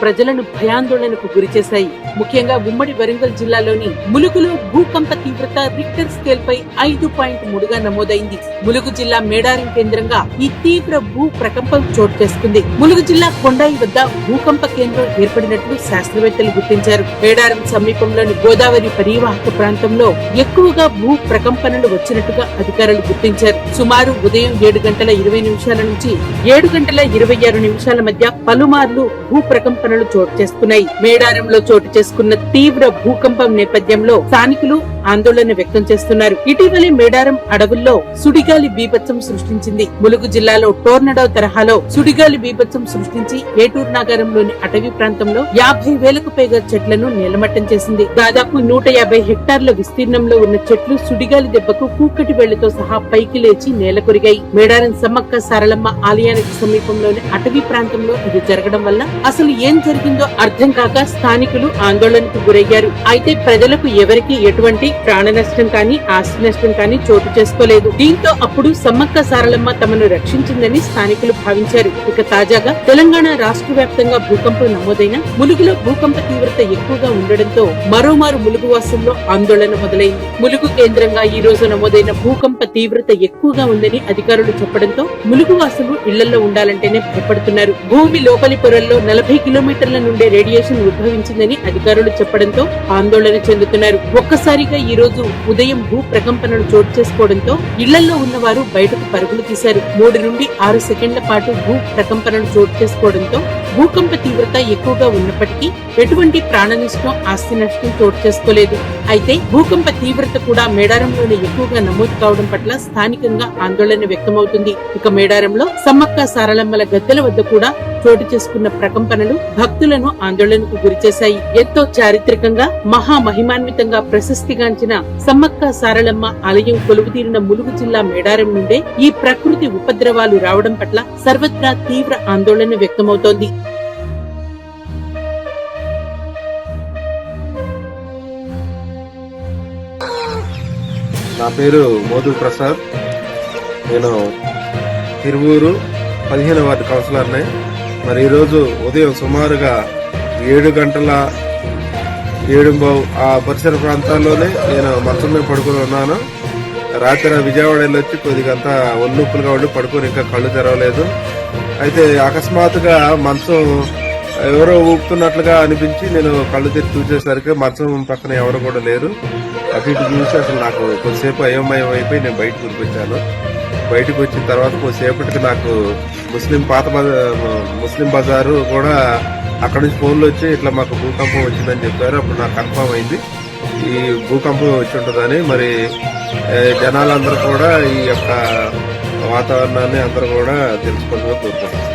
ప్రజలను భయాందోళనకు గురిచేశాయి. ముఖ్యంగా ఉమ్మడి వరంగల్ జిల్లాలోని ములుగులో భూకంప తీవ్రత రిక్టర్ స్కేల్ పై 5.3గా నమోదైంది. ములుగు జిల్లా మేడారం కేంద్రంగా ఈ తీవ్ర భూ ప్రకంపం చోటు చేసుకుంది. ములుగు జిల్లా కొండాయి వద్ద భూకంప కేంద్రం ఏర్పడినట్లు శాస్త్రవేత్తలు గుర్తించారు. మేడారం సమీపంలోని గోదావరి పరివాహక ప్రాంతంలో ఎక్కువగా భూ ప్రకంపనలు వచ్చినట్టుగా అధికారులు గుర్తించారు. సుమారు ఉదయం 7:20 నుంచి 7:26 మధ్య పలుమార్లు భూ ప్రకంపనలు చోటు చేసుకున్నాయి. మేడారంలో చోటు చేసుకున్న తీవ్ర భూకంపం నేపథ్యంలో స్థానికులు ఆందోళన వ్యక్తం చేస్తున్నారు. ఇటీవలే మేడారం అడవుల్లో సుడిగాలి బీభత్సం సృష్టించింది. ములుగు జిల్లాలో టోర్నడో తరహాలో సుడిగాలి బీభత్సం సృష్టించి ఏటూరు నగరంలోని అటవీ ప్రాంతంలో 50,000కు పైగా చెట్లను నేలమట్టం చేసింది. దాదాపు 150 హెక్టార్ల విస్తీర్ణంలో ఉన్న చెట్లు సుడిగాలి దెబ్బకు కూకటి వేళ్లతో సహా పైకి లేచి నేలకొరిగాయి. మేడారం సమ్మక్క సారలమ్మ ఆలయానికి సమీపంలోని అటవీ ప్రాంతంలో ఇది జరగడం వల్ల అసలు ఏం జరిగిందో అర్థం కాక స్థానికులు ఆందోళనకు గురయ్యారు. అయితే ప్రజలకు ఎవరికీ ఎటువంటి ప్రాణ నష్టం కానీ ఆస్తి నష్టం కానీ చోటు చేసుకోలేదు. దీంతో అప్పుడు సమ్మక్క సారలమ్మ తమను రక్షించిందని స్థానికులు భావించారు. ఇక తాజాగా తెలంగాణ రాష్ట్ర వ్యాప్తంగా భూకంపం నమోదైన ములుగులో భూకంప తీవ్రత ఎక్కువగా ఉండడంతో మరోమారు ములుగు వాసుల్లో ఆందోళన మొదలైంది. ములుగు కేంద్రంగా ఈ రోజు నమోదైన భూకంప తీవ్రత ఎక్కువగా ఉందని అధికారులు చెప్పడంతో ములుగు వాసులు ఇళ్లలో ఉండాలంటేనే భయపడుతున్నారు. భూమి లోపలి పొరల్లో 40 కిలోమీటర్ల నుండే రేడియేషన్ ఉద్భవించిందని అధికారులు చెప్పడంతో ఆందోళన చెందుతున్నారు. ఒక్కసారిగా ఈ రోజు ఉదయం భూ ప్రకంపనలు చోటు చేసుకోవడంతో ఇళ్లలో ఉన్నవారు బయటకు పరుగులు తీశారు. 3 నుండి 6 సెకండ్ల పాటు భూ ప్రకంపనలు చోటు చేసుకోవడంతో భూకంప తీవ్రత ఎక్కువగా ఉన్నప్పటికీ ఎటువంటి ప్రాణ నష్టం ఆస్తి నష్టం చోటు చేసుకోలేదు. అయితే భూకంప తీవ్రత కూడా మేడారంలోనే ఎక్కువగా నమోదు కావడం పట్ల స్థానికంగా ఆందోళన వ్యక్తమవుతుంది. ఇక మేడారంలో సమ్మక్క సారలమ్మల గద్దెల వద్ద కూడా చోటు చేసుకున్న ప్రకంపనలు భక్తులను ఆందోళనకు గురిచేశాయి. ఎంతో చారిత్రకంగా మహామహిమాన్వితంగా ప్రశస్తిగాంచిన సమ్మక్క సారలమ్మ ఆలయం కొలువుతీరిన ములుగు జిల్లా మేడారం నుండే ఈ ప్రకృతి ఉపద్రవాలు రావడం పట్ల సర్వత్రా తీవ్ర ఆందోళన వ్యక్తమవుతోంది. నా పేరు మోదు ప్రసాద్. నేను తిరువూరు 15వ వార్డు కౌన్సిలర్ని. మరి ఈరోజు ఉదయం సుమారుగా 7:07 ఆ పరిసర ప్రాంతాల్లోనే నేను మంచం మీద పడుకుని ఉన్నాను. రాత్రి విజయవాడ వెళ్ళొచ్చి కొద్దిగంతా ఒళ్ళుప్పులుగా ఉండి పడుకొని ఇంకా కళ్ళు తెరవలేదు. అయితే అకస్మాత్తుగా మంచం ఎవరో ఊపుతున్నట్లుగా అనిపించి నేను కళ్ళు తెరిచి చూసేసరికి మంచం పక్కన ఎవరు కూడా లేరు. అటు ఇటు చూసి అసలు నాకు కొద్దిసేపు అయోమయం అయిపోయి నేను బయటకు ఉరిపించాను. బయటకు వచ్చిన తర్వాత కొద్దిసేపటికి నాకు ముస్లిం బజారు కూడా అక్కడ నుంచి ఫోన్లు వచ్చి ఇట్లా మాకు భూకంపం వచ్చిందని చెప్పారు. అప్పుడు నాకు కన్ఫర్మ్ అయింది ఈ భూకంపం వచ్చి ఉంటుందని. మరి జనాలందరూ కూడా ఈ యొక్క వాతావరణాన్ని అందరూ కూడా తెలుసుకోవాలని కోరుకుంటున్నాను.